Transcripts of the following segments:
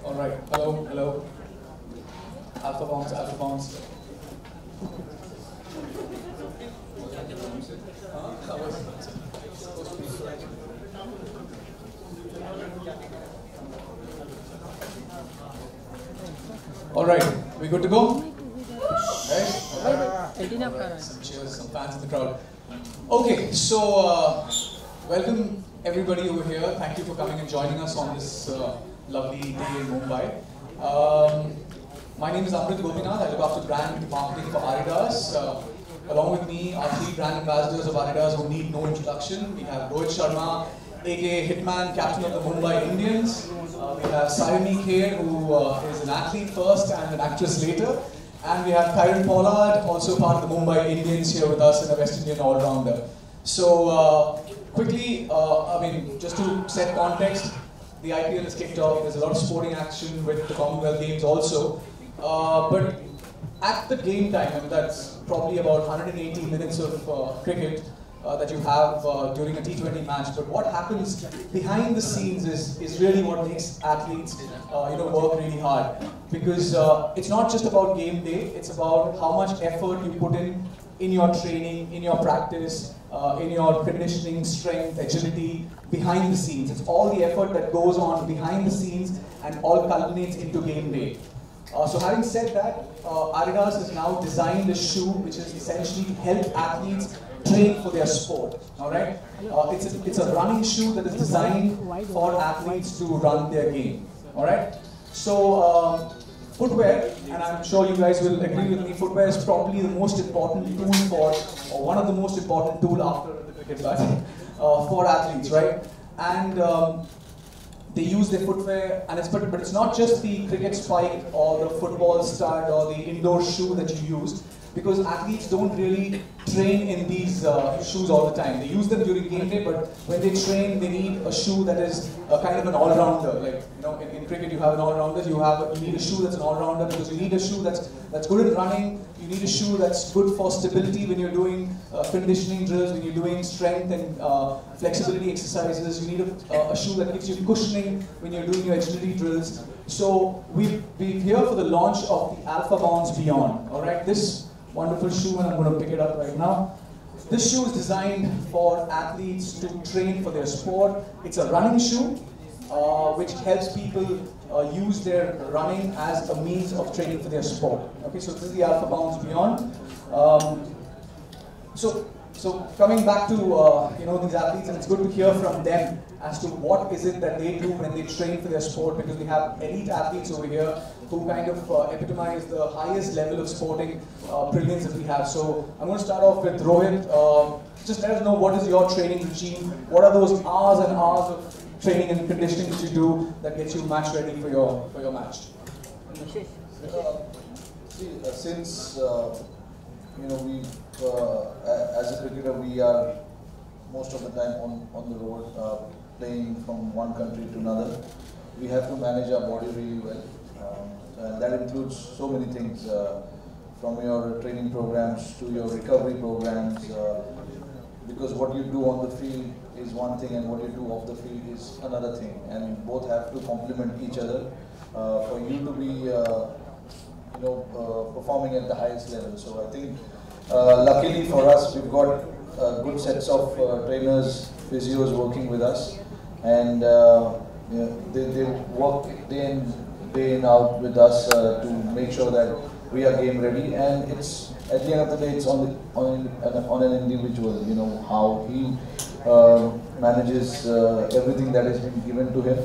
Alright, hello. AlphaBounce. Alright, we good to go? Right? Some cheers, some fans in the crowd. Okay, so welcome everybody over here. Thank you for coming and joining us on this lovely day in Mumbai. My name is Rohit Gurunath. I look after brand marketing for Adidas. Along with me are three brand ambassadors of Adidas who need no introduction. We have Rohit Sharma, aka Hitman, captain of the Mumbai Indians. We have Saiyami Kher, who is an athlete first and an actress later. And we have Kieron Pollard, also part of the Mumbai Indians, here with us and a West Indian all-rounder. So quickly, just to set context, the IPL is kicked off. There's a lot of sporting action with the Commonwealth Games also. But at the game time, and that's probably about 180 minutes of cricket that you have during a T20 match. But what happens behind the scenes is really what makes athletes work really hard. Because it's not just about game day, it's about how much effort you put in your training, in your practice, in your conditioning, strength, agility, behind the scenes. It's all the effort that goes on behind the scenes and all culminates into game day. So having said that, Adidas has now designed a shoe which is essentially to help athletes train for their sport. Alright? It's a running shoe that is designed for athletes to run their game. Alright? So footwear, and I'm sure you guys will agree with me, footwear is probably the most important tool or one of the most important tool after the cricket bat for athletes, right? And they use their footwear, and but it's not just the cricket spike or the football stud or the indoor shoe that you use, because athletes don't really train in these shoes all the time. They use them during game day, but when they train, they need a shoe that is kind of an all-rounder. Like, you know, in cricket you have an all-rounder, you need a shoe that's an all-rounder, because you need a shoe that's good at running. You need a shoe that's good for stability when you're doing conditioning drills, when you're doing strength and flexibility exercises. You need a shoe that gives you cushioning when you're doing your agility drills. So we're here for the launch of the AlphaBounce Beyond. All right, this wonderful shoe, and I'm going to pick it up right now. This shoe is designed for athletes to train for their sport. It's a running shoe, which helps people use their running as a means of training for their sport. Okay, so this is the AlphaBounce Beyond. So coming back to these athletes, and it's good to hear from them as to what is it that they do when they train for their sport, because we have elite athletes over here who kind of epitomize the highest level of sporting brilliance that we have. So I'm going to start off with Rohit. Just let us know, what is your training regime? What are those hours and hours of training and conditioning that you do that gets you match ready for your match? Since we as a cricketer, we are most of the time on the road, playing from one country to another. We have to manage our body really well, and that includes so many things, from your training programs to your recovery programs, because what you do on the field is one thing and what you do off the field is another thing, and both have to complement each other for you to be performing at the highest level. So I think luckily for us, we've got good sets of trainers, physios working with us, and they work day in out with us to make sure that we are game ready. And it's, at the end of the day, it's on an individual, how he manages everything that has been given to him.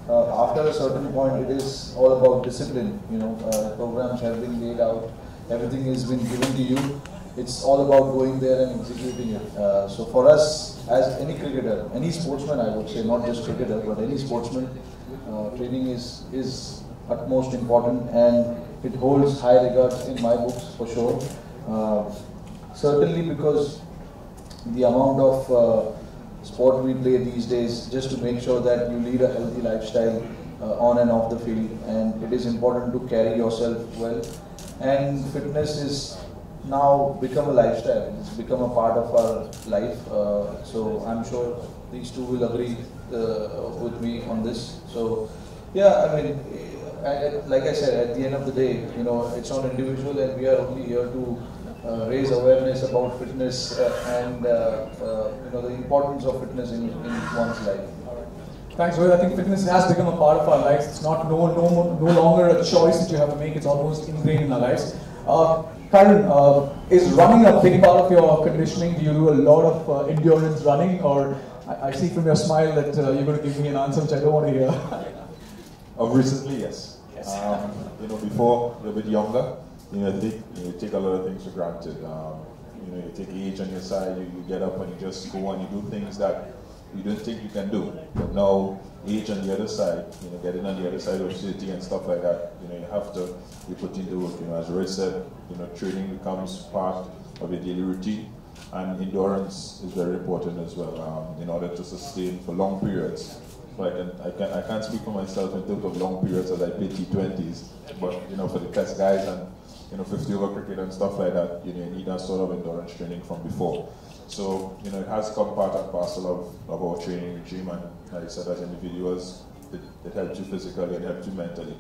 After a certain point, it is all about discipline. Programs have been laid out, everything has been given to you. It's all about going there and executing it. So for us, as any cricketer, any sportsman, I would say, not just cricketer, but any sportsman, training is utmost important, and it holds high regard in my books for sure. Certainly because the amount of sport we play these days, just to make sure that you lead a healthy lifestyle on and off the field, and it is important to carry yourself well. And fitness is now become a lifestyle. It's become a part of our life. So I'm sure these two will agree with me on this. So yeah, I mean, like I said, at the end of the day, it's on individual, and we are only here to raise awareness about fitness and the importance of fitness in one's life. Thanks, Rohit. I think fitness has become a part of our lives. It's not no longer a choice that you have to make. It's almost ingrained in our lives. Kieron, is running a big part of your conditioning? Do you do a lot of endurance running, or I see from your smile that you're going to give me an answer which I don't want to hear. Recently, yes. Before, a little bit younger, you take a lot of things for granted. You take age on your side, you get up and you just go and you do things that you didn't think you can do. But now, age on the other side, getting on the other side of city and stuff like that, you have to be put into work. As Rohit said, training becomes part of your daily routine, and endurance is very important as well in order to sustain for long periods. So I can't speak for myself in terms of long periods as I play T20s, but for the test guys and 50 over cricket and stuff like that, you need that sort of endurance training from before. So it has become part and parcel of our training regime, and like I said, as individuals, it helps you physically, it helps you mentally.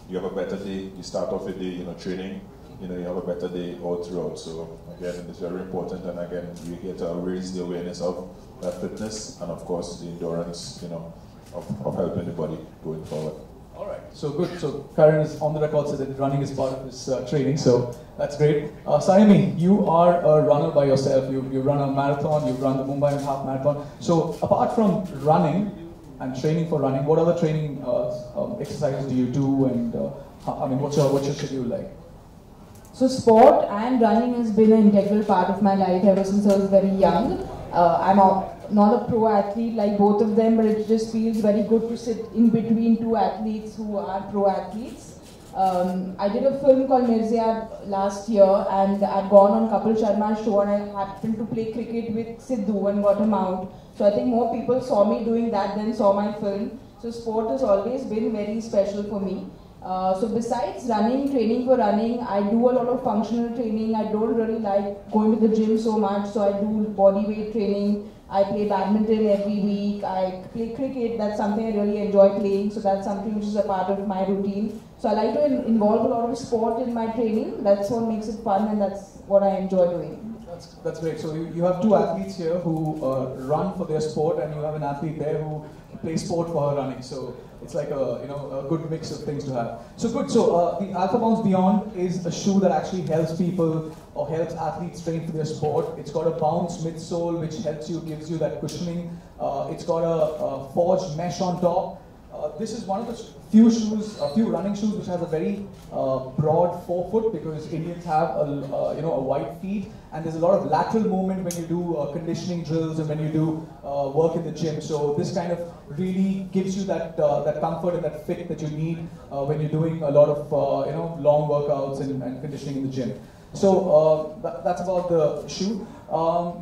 You have a better day, you start off a day, training, you have a better day all throughout. So again, it's very important, and again, we're here to raise the awareness of that fitness, and of course the endurance, of helping the body going forward. All right, so good. So Kieron is on the record said that running is part of his training, so that's great. Saiyami, you are a runner by yourself. You run a marathon, you run the Mumbai half marathon. So apart from running and training for running, what other training exercises do you do, and what's your schedule like? So sport and running has been an integral part of my life ever since I was very young. I'm not a pro athlete like both of them, but it just feels very good to sit in between two athletes who are pro athletes. I did a film called Mirzya last year, and I'd gone on Kapil Sharma's show, and I happened to play cricket with Sidhu and got him out. So I think more people saw me doing that than saw my film. So sport has always been very special for me. So besides running, training for running, I do a lot of functional training. I don't really like going to the gym so much, so I do body weight training. I play badminton every week. I play cricket. That's something I really enjoy playing. So that's something which is a part of my routine. So I like to involve a lot of sport in my training. That's what makes it fun, and that's what I enjoy doing. That's great. So you have two athletes here who run for their sport, and you have an athlete there who plays sport for her running. So it's like a good mix of things to have. So good. So the AlphaBounce Beyond is a shoe that actually helps people or helps athletes train for their sport. It's got a bounce midsole which helps you, gives you that cushioning. It's got a forged mesh on top. This is one of the few running shoes which has a very broad forefoot, because Indians have a wide feet, and there's a lot of lateral movement when you do conditioning drills and when you do work in the gym. So this kind of really gives you that comfort and that fit that you need when you're doing a lot of long workouts and conditioning in the gym. So that's about the shoe.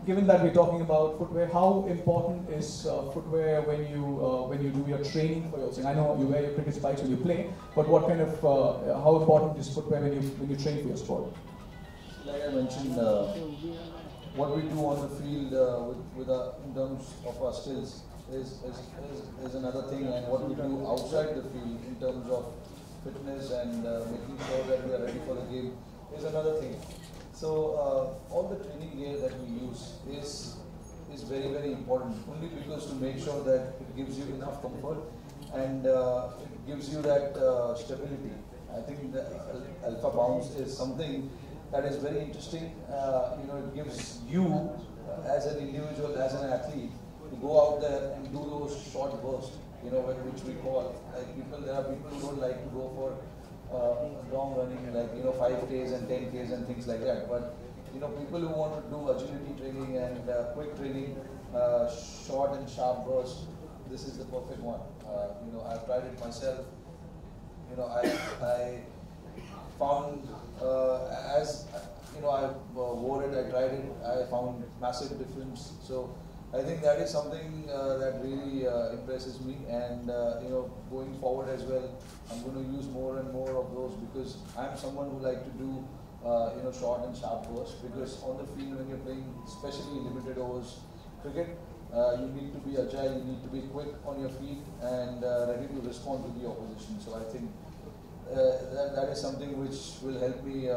Given that we're talking about footwear, how important is footwear when you do your training for your thing? I know you wear your cricket spikes when you play, but what kind of how important is footwear when you train for your sport? Like I mentioned, what we do on the field in terms of our skills is another thing, and what we do outside the field in terms of fitness and making sure that we are ready for the game is another thing. So all the training gear that we use is very, very important, only because to make sure that it gives you enough comfort and it gives you that stability. I think the AlphaBounce is something that is very interesting. It gives you as an individual, as an athlete, to go out there and do those short bursts, which we call, like there are people who don't like to go for long running, like 5Ks and 10Ks and things like that. But people who want to do agility training and quick training, short and sharp bursts, this is the perfect one. I've tried it myself. I found as I wore it, I tried it, I found massive difference. So I think that is something that really impresses me, and going forward as well, I'm going to use more and more of those, because I'm someone who like to do short and sharp bursts, because on the field when you're playing, especially limited overs cricket, you need to be agile, you need to be quick on your feet and ready to respond to the opposition. So I think that is something which will help me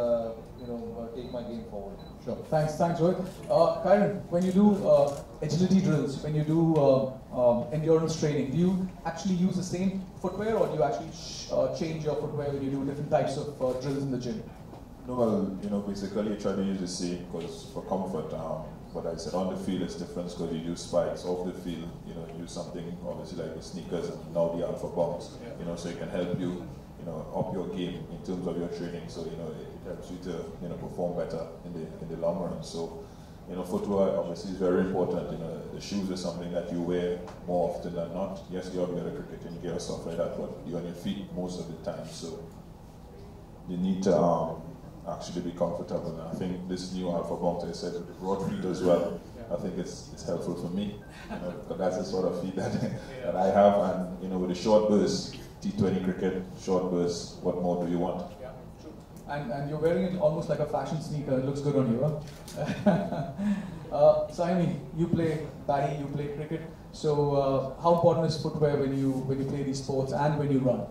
take my game forward. Sure. Thanks, Rohit. Kieron, when you do agility drills, when you do endurance training, do you actually use the same footwear, or do you actually change your footwear when you do different types of drills in the gym? No, well, basically I try to use the same because for comfort. But I said on the field it's different because you use spikes. Off the field, you use something obviously like the sneakers and now the AlphaBounce. So it can help you, up your game in terms of your training. So it helps you to perform better in the long run. So footwear obviously is very important. The shoes is something that you wear more often than not. Yes, you're out there cricketing gear or stuff like that, but you're on your feet most of the time. So you need to actually be comfortable. And I think this new AlphaBounce, I said, with the broad feet as well, I think it's helpful for me, because that's the sort of feet that I have. And with the short bursts, T20 cricket, short bursts, what more do you want? Yeah, true. And you're wearing it almost like a fashion sneaker. It looks good on you, huh? Saiyami, you play batting, you play cricket. So how important is footwear when you play these sports and when you run?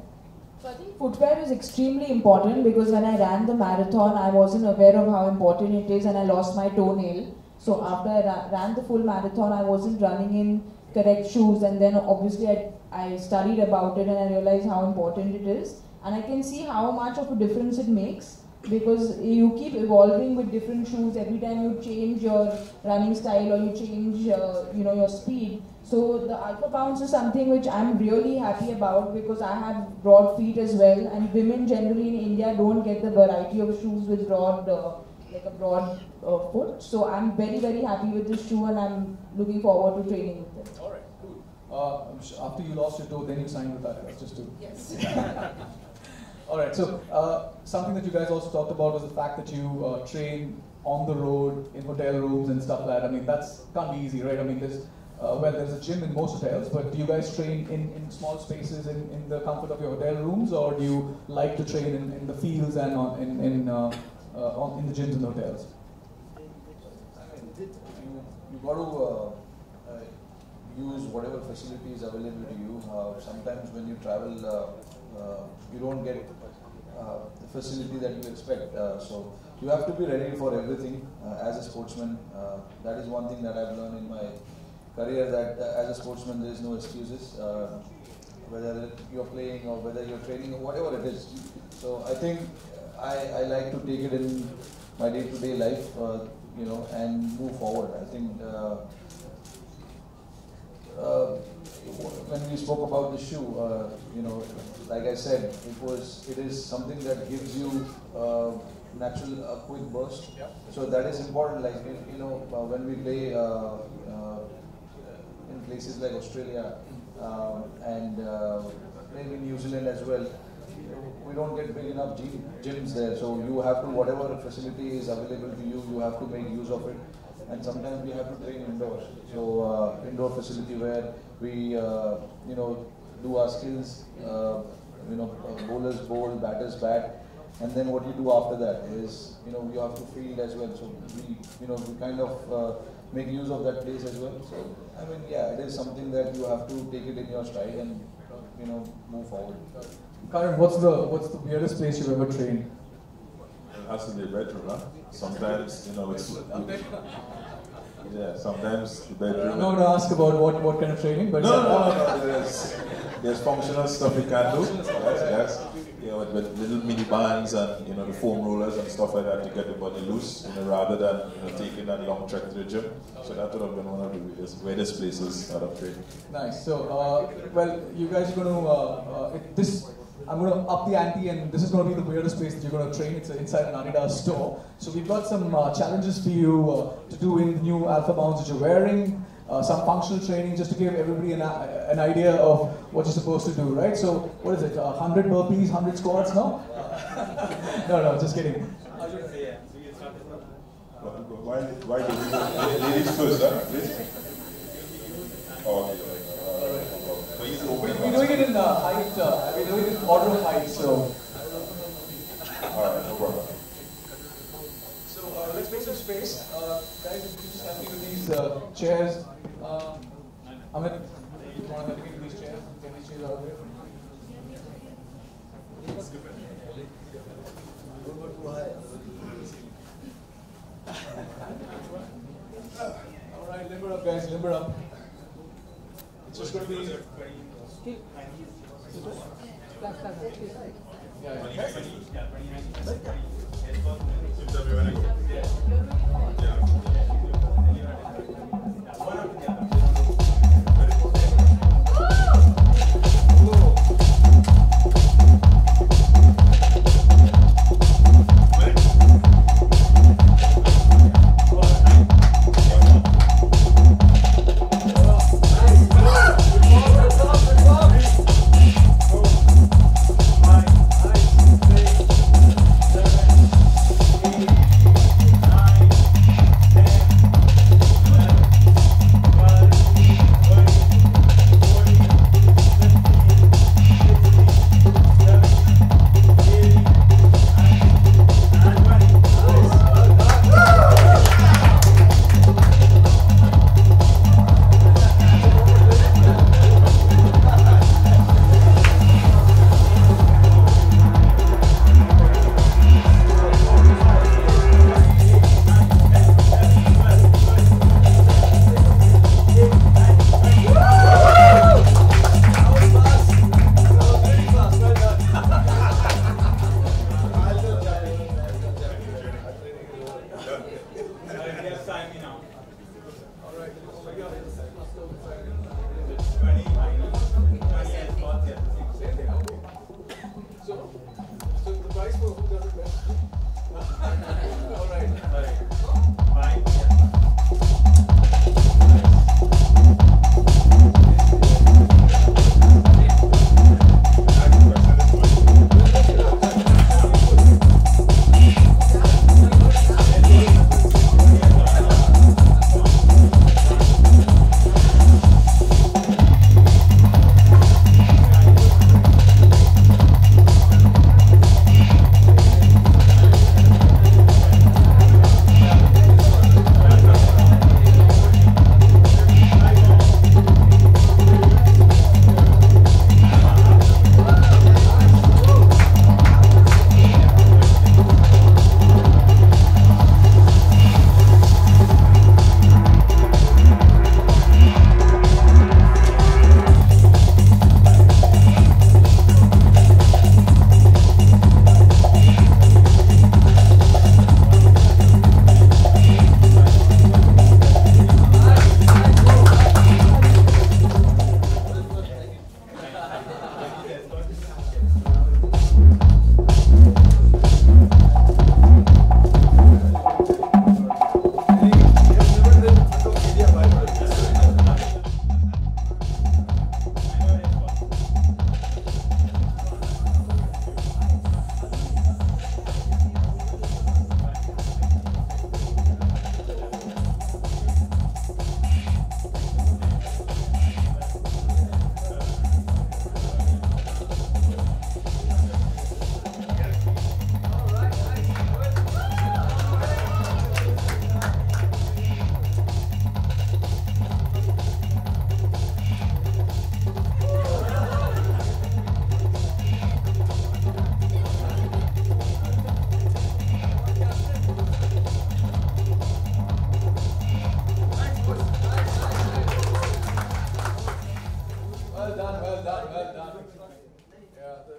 So I think footwear is extremely important, because when I ran the marathon, I wasn't aware of how important it is, and I lost my toenail. So after I ran the full marathon, I wasn't running in correct shoes, and then obviously I studied about it and I realized how important it is. And I can see how much of a difference it makes, because you keep evolving with different shoes every time you change your running style or you change your speed. So the AlphaBounce is something which I'm really happy about, because I have broad feet as well, and women generally in India don't get the variety of shoes with broad foot. So I'm very, very happy with this shoe, and I'm looking forward to training with it. All right, cool. After you lost your toe, then you signed with Adidas, just to... Yes. All right, so something that you guys also talked about was the fact that you train on the road, in hotel rooms and stuff like that. I mean, that's can't be easy, right? I mean, there's a gym in most hotels, but do you guys train in small spaces in the comfort of your hotel rooms, or do you like to train in the fields and in the gyms in the hotels? You got to use whatever facility is available to you. Sometimes when you travel, you don't get the facility that you expect. So you have to be ready for everything as a sportsman. That is one thing that I've learned in my career, that as a sportsman there is no excuses, whether you're playing or whether you're training or whatever it is. So I think I like to take it in my day-to-day life, and move forward. I think when we spoke about the shoe, like I said, it is something that gives you a quick burst. Yeah. So that is important. Like when we play in places like Australia and maybe New Zealand as well, we don't get big enough gyms there. So you have to, whatever facility is available to you, you have to make use of it. And sometimes we have to train indoors. So indoor facility where we do our skills, bowlers bowl, batters bat, and then what you do after that is you have to field as well. So we kind of make use of that place as well. So I mean, yeah, it is something that you have to take it in your stride and move forward. Kieron, what's the weirdest place you've ever trained? It has to be a bedroom, huh? Sometimes, it's... Yeah, sometimes the bedroom... I'm not going to ask about what kind of training, but... No. There's functional stuff you can do. Yes, guess. You know, with little mini bands and the foam rollers and stuff like that to get the body loose, rather than taking that long trek to the gym. So that would have been one of the weirdest places that I've trained. Nice. So, well, you guys are going to I'm going to up the ante, and this is going to be the weirdest place that you're going to train. It's inside an Adidas store. So we've got some challenges for you to do in the new AlphaBounce that you're wearing. Some functional training just to give everybody an idea of what you're supposed to do, right? So, what is it? 100 burpees, 100 squats, no? No, just kidding. Why do we ladies first, huh? Please? Oh, okay. We're doing it in height, we're doing it in order of height, so. Alright, no problem. So let's make some space. Guys, if you can just help me with these chairs. Amit, you want to help me with these chairs? Get these chairs out of here. Alright, limber up guys, limber up. It's just going to be...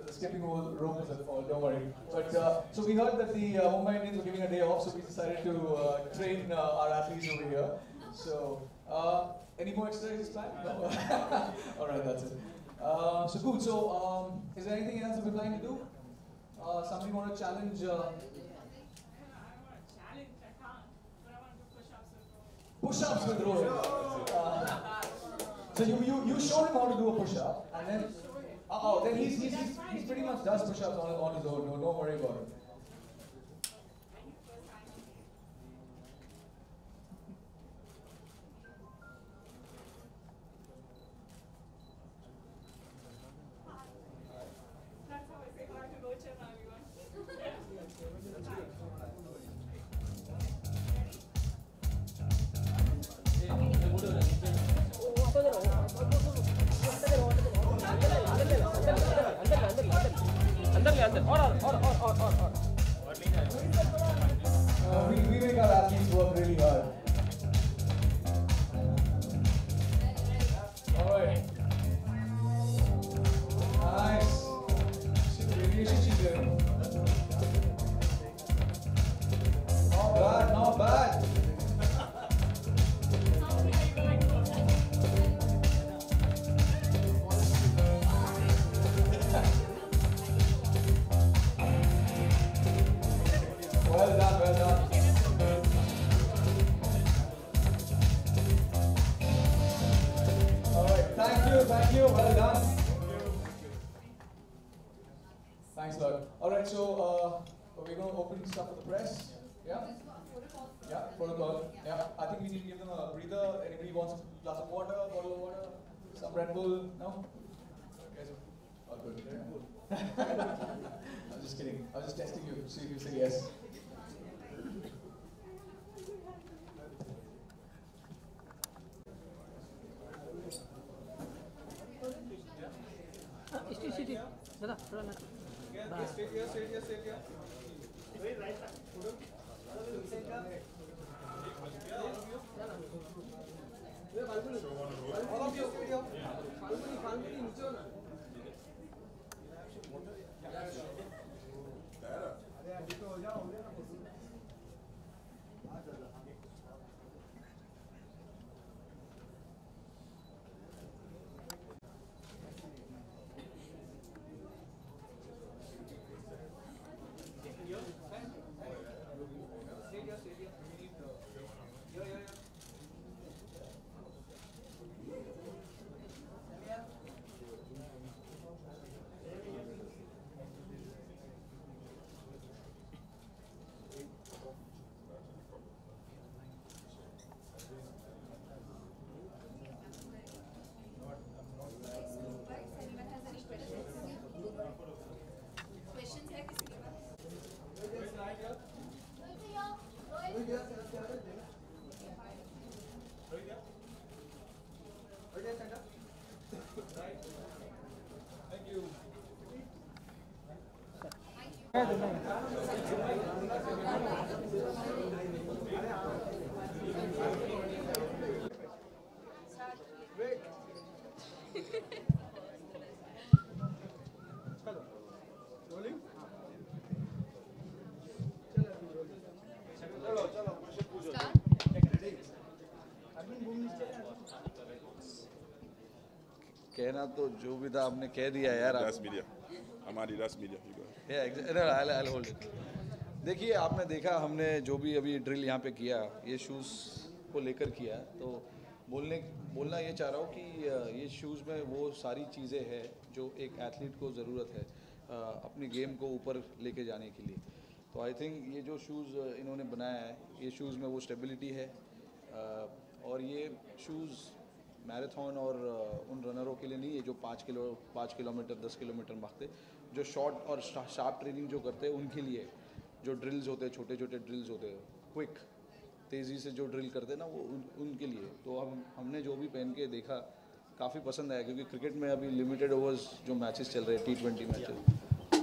the skipping rope was at fault, don't worry. But so we heard that the Mumbai Indians were giving a day off, so we decided to train our athletes over here. So, any more exercises planned? No? Alright, that's it. So good, so is there anything else that we're planning to do? Somebody want to challenge? Push-ups with Rohit. So you show him how to do a push-up, and then he's pretty much does push-ups on his own. No, don't worry about it. That's how I say hi to Rohit Sharma, everyone. We make our athletes work really hard. Alright. Nice. See the variation she's doing. Not bad, not bad. Well done, well done. Alright, thank you, well done. Thanks a lot. Alright, so we're going to open stuff for the press. Yeah? Yeah, protocol. Yeah, I think we need to give them a breather. Anybody wants a glass of water, bottle of water, some Red Bull? No? Guys, all good. I'm just kidding. I was just testing you to see if you say yes. कहना तो जो भी था आपने कह दिया यार। That's media. I'm Adidas media. You go. Yeah, I'll hold it. देखिए आपने देखा हमने जो भी अभी ड्रिल यहाँ पे किया ये शूज़ को लेकर किया, तो बोलना ये चाह रहा हूँ कि ये शूज़ में वो सारी चीज़ें हैं जो एक एथलीट को ज़रूरत है अपनी गेम को ऊपर लेके जाने के लिए। तो आई थिंक ये जो शूज़ इन्होंने बनाया है ये शूज़ में वो स्टेबिलिटी है और ये शूज़ मैराथन और उन रनरों के लिए नहीं है जो 5 किलोमीटर 10 किलोमीटर भागते, जो शॉर्ट और शार्प ट्रेनिंग जो करते हैं उनके लिए, जो ड्रिल्स होते हैं छोटे छोटे ड्रिल्स होते हैं क्विक तेज़ी से जो ड्रिल करते हैं ना वो उनके लिए। तो हमने जो भी पहन के देखा काफ़ी पसंद आया, क्योंकि क्रिकेट में अभी लिमिटेड ओवर्स जो मैचेस चल रहे हैं T20 मैचेस,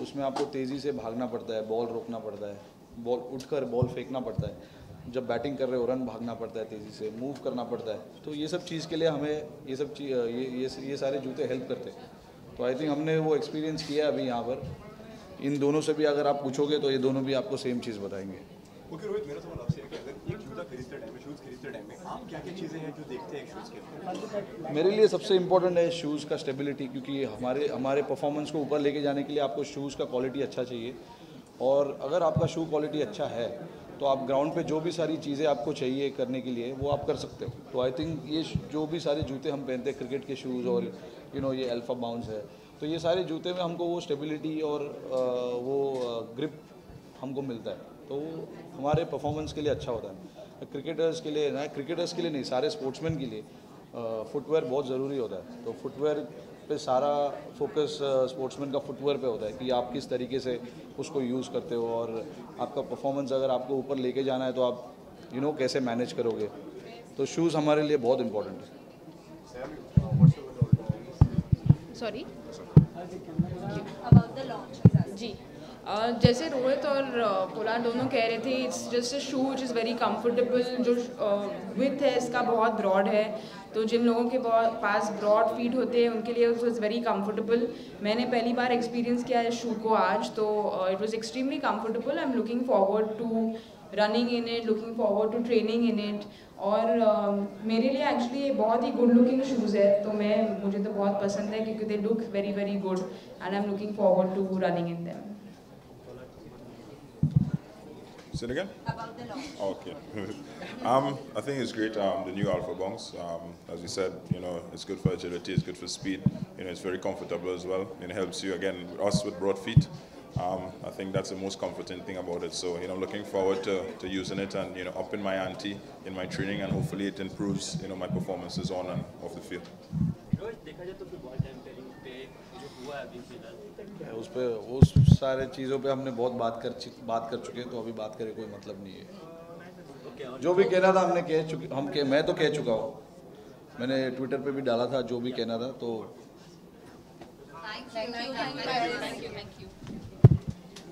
उसमें आपको तेज़ी से भागना पड़ता है, बॉल रोकना पड़ता है, बॉल उठकर बॉल फेंकना पड़ता है, जब बैटिंग कर रहे हो रन भागना पड़ता है, तेज़ी से मूव करना पड़ता है। तो ये सब चीज़ के लिए हमें ये सारे जूते हेल्प करते हैं। तो आई थिंक हमने वो एक्सपीरियंस किया अभी यहाँ पर। इन दोनों से भी अगर आप पूछोगे तो ये दोनों भी आपको सेम चीज़ बताएंगे। ओके रोहित, मेरा सवाल आपसे है कि अगर एक जूता खरीदते टाइम में, शूज़ खरीदते टाइम में आप क्या क्या चीज़ें हैं जो देखते हैं एक शूज़ के अंदर? मेरे लिए सबसे इम्पोर्टेंट है शूज़ का स्टेबिलिटी, क्योंकि हमारे परफॉर्मेंस को ऊपर लेके जाने के लिए आपको शूज़ का क्वालिटी अच्छा चाहिए। और अगर आपका शू क्वालिटी अच्छा है तो आप ग्राउंड पे जो भी सारी चीज़ें आपको चाहिए करने के लिए वो आप कर सकते हो। तो आई थिंक ये जो भी सारे जूते हम पहनते हैं, क्रिकेट के शूज़ और ये अल्फा बाउंस है, तो ये सारे जूते में हमको वो स्टेबिलिटी और वो ग्रिप हमको मिलता है, तो हमारे परफॉर्मेंस के लिए अच्छा होता है। क्रिकेटर्स के लिए नहीं, सारे स्पोर्ट्समैन के लिए फुटवेयर बहुत ज़रूरी होता है। तो फुटवेयर पे सारा फोकस स्पोर्ट्समैन का फुटवेयर पे होता है कि आप किस तरीके से उसको यूज़ करते हो, और आपका परफॉर्मेंस अगर आपको ऊपर लेके जाना है तो आप कैसे मैनेज करोगे। तो शूज़ हमारे लिए बहुत इम्पोर्टेंट है। Sorry About the launch. जी जैसे रोहित और पोलार्ड दोनों कह रहे थे, it's just a shoe which is very comfortable. जो विथ है इसका बहुत ब्रॉड है, तो जिन लोगों के पास ब्रॉड फीट होते हैं उनके लिए इट वॉज वेरी कंफर्टेबल। मैंने पहली बार एक्सपीरियंस किया है शू को आज, तो it was extremely comfortable. I am looking forward to running in it, looking forward to training in it. और मेरे लिए एक्चुअली ये बहुत ही गुड लुकिंग शूज़ है, तो मुझे तो बहुत पसंद है क्योंकि they look very very good and I am looking forward to running in them. Say it again? About the launch. Okay. I think it's great. The new AlphaBounce, as you said, it's good for agility, it's good for speed. It's very comfortable as well. It helps you again, us with broad feet. I think that's the most comforting thing about it. So looking forward to using it and upping my ante in my training, and hopefully it improves my performances on and off the field. देखा जाए तो ball tampering पे जो हुआ है अभी फिलहाल, उस सारे चीज़ों पे हमने बहुत बात कर चुके हैं, तो अभी बात करे कोई मतलब नहीं है। जो भी कहना था मैं तो कह चुका हूँ, मैंने ट्विटर पे भी डाला था जो भी कहना था। तो Thank you.